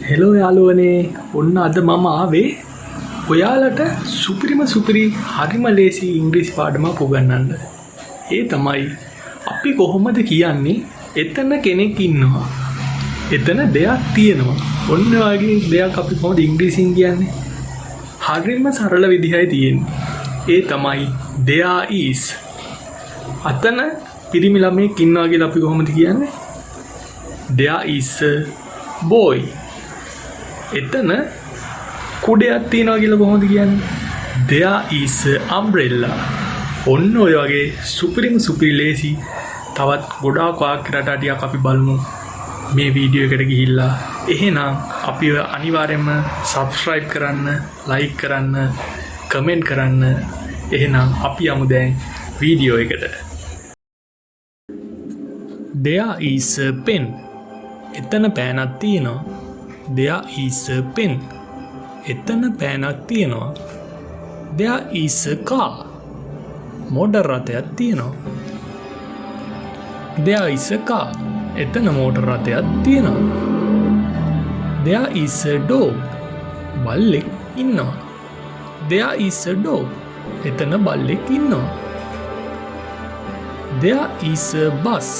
Hello යාළුවනේ ඔන්න අද මම ආවේ ඔයාලට සුපිරි හරිම ලේසි ඉංග්‍රීසි පාඩමක් උගන්වන්න. ඒ තමයි අපි කොහොමද කියන්නේ එතන කෙනෙක් ඉන්නවා. එතන දෙයක් තියෙනවා. ඔන්න වගේ දෙයක් අපි කොහොමද ඉංග්‍රීසියෙන් කියන්නේ? හරිම සරල විදිහයි තියෙන්නේ. ඒ තමයි there is. අතන පිරිමි ළමයෙක් ඉන්නවා කියලා අපි කොහොමද කියන්නේ? There is a boy. එතන කුඩයක් තියනවා කියලා කොහොමද කියන්නේ? There is a umbrella. ඔන්න ඔය වගේ සුපිරි ලේසි තවත් ගොඩාක් වාක්‍ය රටා ටිකක් අපි බලමු මේ වීඩියෝ එකට ගිහිල්ලා. එහෙනම් අපි අනිවාර්යයෙන්ම subscribe කරන්න, like කරන්න, comment කරන්න. එහෙනම් අපි යමු දැන් වීඩියෝ එකට. There is a pen. එතන පෑනක් තියෙනවා. There is a pen. එතන පෑනක් තියෙනවා. There is a car. Motor රථයක් තියෙනවා. There is a car. එතන මෝටර් රථයක් තියෙනවා. There is a dog. බල්ලෙක් ඉන්නවා. There is a dog. එතන බල්ලෙක් ඉන්නවා. There is a bus.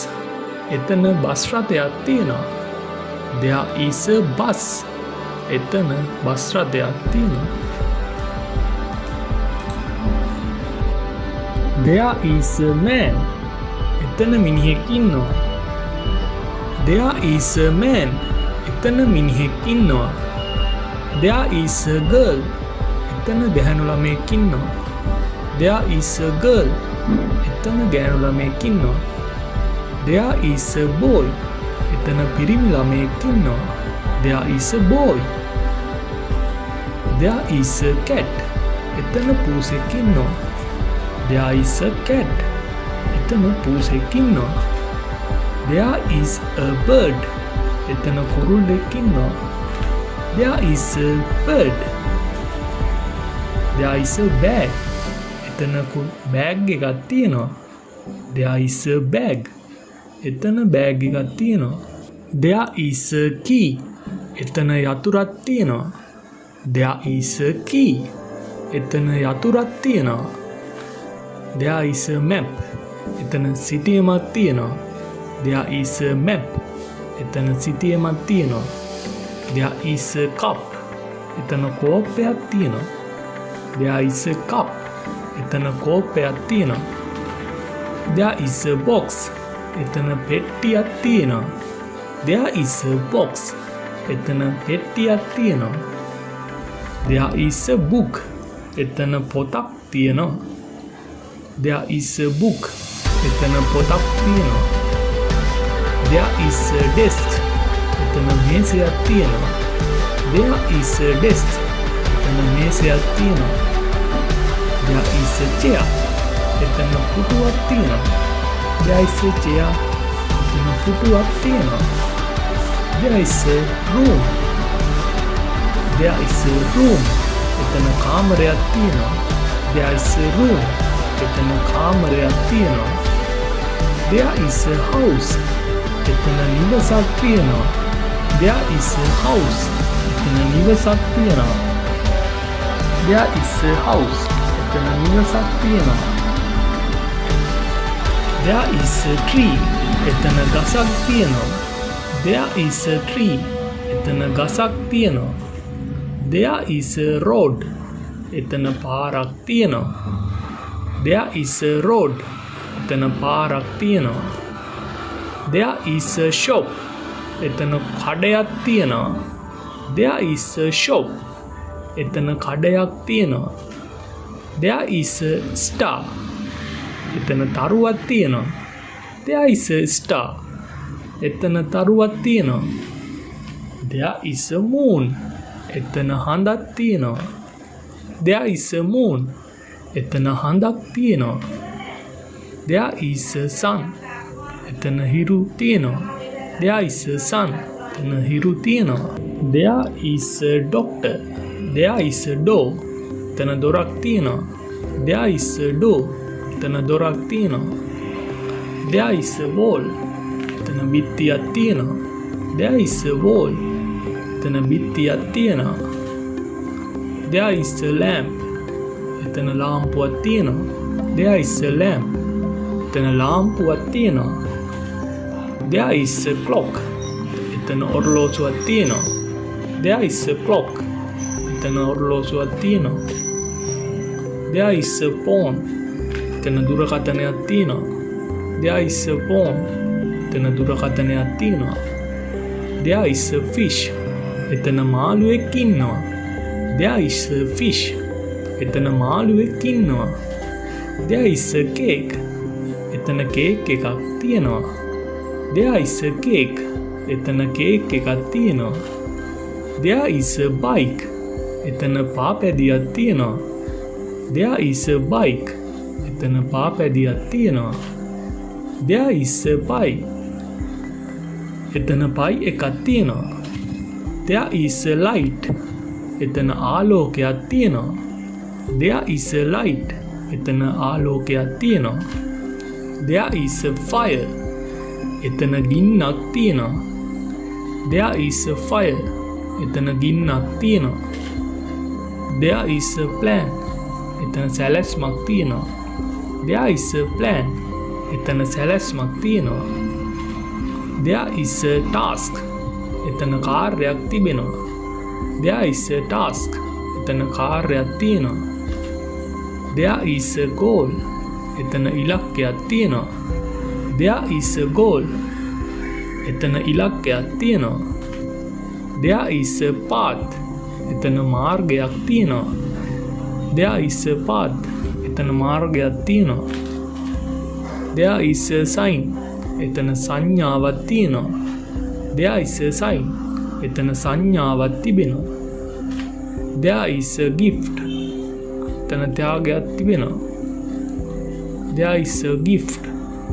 එතන බස් රථයක් තියෙනවා. There is a bus. එතන බස් රථයක් තියෙනවා. There is a man. එතන මිනිහෙක් ඉන්නවා. There is a man. එතන මිනිහෙක් ඉන්නවා. There is a girl. එතන ගැහැණු ළමයෙක් ඉන්නවා. There is a girl. එතන ගැහැණු ළමයෙක් ඉන්නවා. There is a boy. එතන පිරිමි ළමයෙක් ඉන්නවා. There is a boy. There is a cat. එතන පූසෙක් ඉන්නවා. There is a cat. එතන පූසෙක් ඉන්නවා. There is a bird. එතන කුරුල්ලෙක් ඉන්නවා. There is a bird. There is a bag. එතන බෑග් එකක් තියෙනවා. There is a bag. එතන බෑග් එකක් තියෙනවා. There is a key. එතන යතුරක් තියෙනවා. There is a key. එතන යතුරක් තියෙනවා. There is a map. එතන සිතියමක් තියෙනවා. There is a map. එතන සිතියමක් තියෙනවා. There is a cup. එතන කෝප්පයක් තියෙනවා. There is a cup. එතන කෝප්පයක් තියෙනවා. There is a box. එතන පෙට්ටියක් තියෙනවා. There is a box. එතන පෙට්ටියක් තියෙනවා. There is a book. එතන පොතක් තියෙනවා. There is a book. එතන පොතක් තියෙනවා. There is a desk. එතන මේසයක් තියෙනවා. There is a desk. එතන මේසයක් තියෙනවා. There is a chair. එතන පුටුවක් තියෙනවා. There is a chair. එතන පුටුවක් තියෙනවා. There is a room. There is a room. එතන කාමරයක් තියෙනවා. There is a room. එතන කාමරයක් තියෙනවා. There is a house. එතන නිවසක් තියෙනවා. There is a house. එතන නිවසක් තියෙනවා. There is a house. එතන නිවසක් තියෙනවා. There is a tree. එතන ගසක් තියෙනවා. There is a tree. එතන ගසක් තියෙනවා. There is a road. එතන පාරක් තියෙනවා. There is a road. එතන පාරක් තියෙනවා. There is a shop. එතන කඩයක් තියෙනවා. There is a shop. එතන කඩයක් තියෙනවා. There is a star. එතන තරුවක් තියෙනවා. There is a star. එතන තරුවක් තියෙනවා. There is a moon. එතන හඳක් තියෙනවා. There is a moon. එතන හඳක් තියෙනවා. There is a sun. එතන හිරු තියෙනවා. There is a sun. එතන හිරු තියෙනවා. There is a doctor. There is a door. එතන දොරක් තියෙනවා. There is a door. එතන දොරක් තියෙනවා. There is a wall. එතන බිත්තියක් තියෙනවා. There is a wall. එතන බිත්තියක් තියෙනවා. There is a lamp. එතන ලාම්පුවක් තියෙනවා. There is a lamp. එතන ලාම්පුවක් තියෙනවා. There is a clock. එතන ඔරලෝසුවක් තියෙනවා. There is a clock. එතන ඔරලෝසුවක් තියෙනවා. There is a phone. එතන දුරකථනයක් තියෙනවා. There is a phone. එතන දුරකථනයක් තියෙනවා. There is a fish. එතන මාළුවෙක් ඉන්නවා. There is a fish. එතන මාළුවෙක් ඉන්නවා. There is a cake. එතන කේක් එකක් තියෙනවා. There is a cake. එතන කේක් එකක් තියෙනවා. There is a bike. එතන පාපැදියක් තියෙනවා. There is a bike. එතන පාපැදියක් තියෙනවා. There is a pie. එතන පයි එකක් තියෙනවා. There is a light. එතන ආලෝකයක් තියෙනවා. There is a light. එතන ආලෝකයක් තියෙනවා. There is a fire. එතන ගින්නක් තියෙනවා. There is a fire. එතන ගින්නක් තියෙනවා. There is a plan. එතන සැලැස්මක් තියෙනවා. There is a plan. එතන සැලැස්මක් තියෙනවා. There is a task. එතන කාර්යයක් තිබෙනවා. There is a task. එතන කාර්යයක් තියෙනවා. There is a goal. එතන ඉලක්කයක් තියෙනවා. There is a goal. එතන ඉලක්කයක් තියෙනවා. There is a path. එතන මාර්ගයක් තියෙනවා. There is a path. එතන මාර්ගයක් තියෙනවා. There is a sign. එතන සංඥාවක් තියෙනවා. There is a sign. එතන සංඥාවක් තිබෙනවා. There is a gift. එතන ත්‍යාගයක් තිබෙනවා. There is a gift.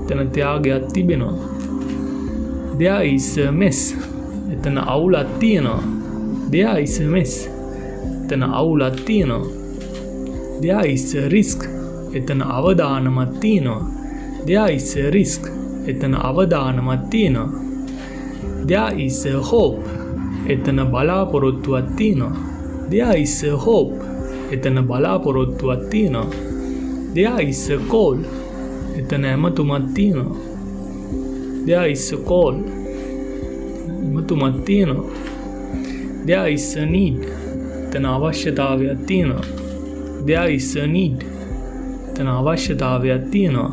එතන ත්‍යාගයක් තිබෙනවා. There is a mess. එතන අවුලක් තියෙනවා. There is a mess. එතන අවුලක් තියෙනවා. There is a risk. එතන අවදානමක් තියෙනවා. There is a risk. එතන අවදානමක් තියෙනවා. There is a hope. එතන බලාපොරොත්තුවක් තියෙනවා. There is a hope. එතන බලාපොරොත්තුවක් තියෙනවා. There is a call. එතන ඇමතුමක් තියෙනවා. There is a call. ඇමතුමක් තියෙනවා. There is a need. එතන අවශ්‍යතාවයක් තියෙනවා. There is a need. එතන අවශ්‍යතාවයක් තියෙනවා.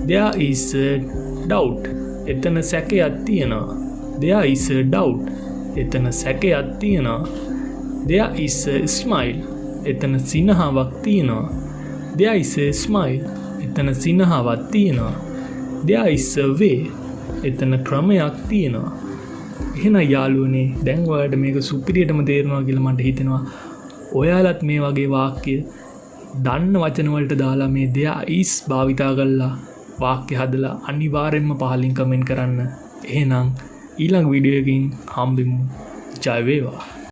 There is a doubt. එතන සැකයක් තියෙනවා. There is a doubt. එතන සැකයක් තියෙනවා. There is a smile. එතන සිනහවක් තියෙනවා. There is a smile. එතන සිනහවක් තියෙනවා. There is a way. එතන ක්‍රමයක් තියෙනවා. එහෙනම් යාළුවනේ දැන් ඔයාලට මේක සුපිරියටම තේරෙනවා කියලා මට හිතෙනවා. ඔයාලත් මේ වගේ වාක්‍ය දන්න වචන වලට දාලා මේ there is භාවිතා කරලා වාක්‍ය හදලා අනිවාර්යෙන්ම පහලින් කමෙන්ට් කරන්න. එහෙනම් ඊළඟ වීඩියෝ එකකින් හම්බෙමු. ජය වේවා.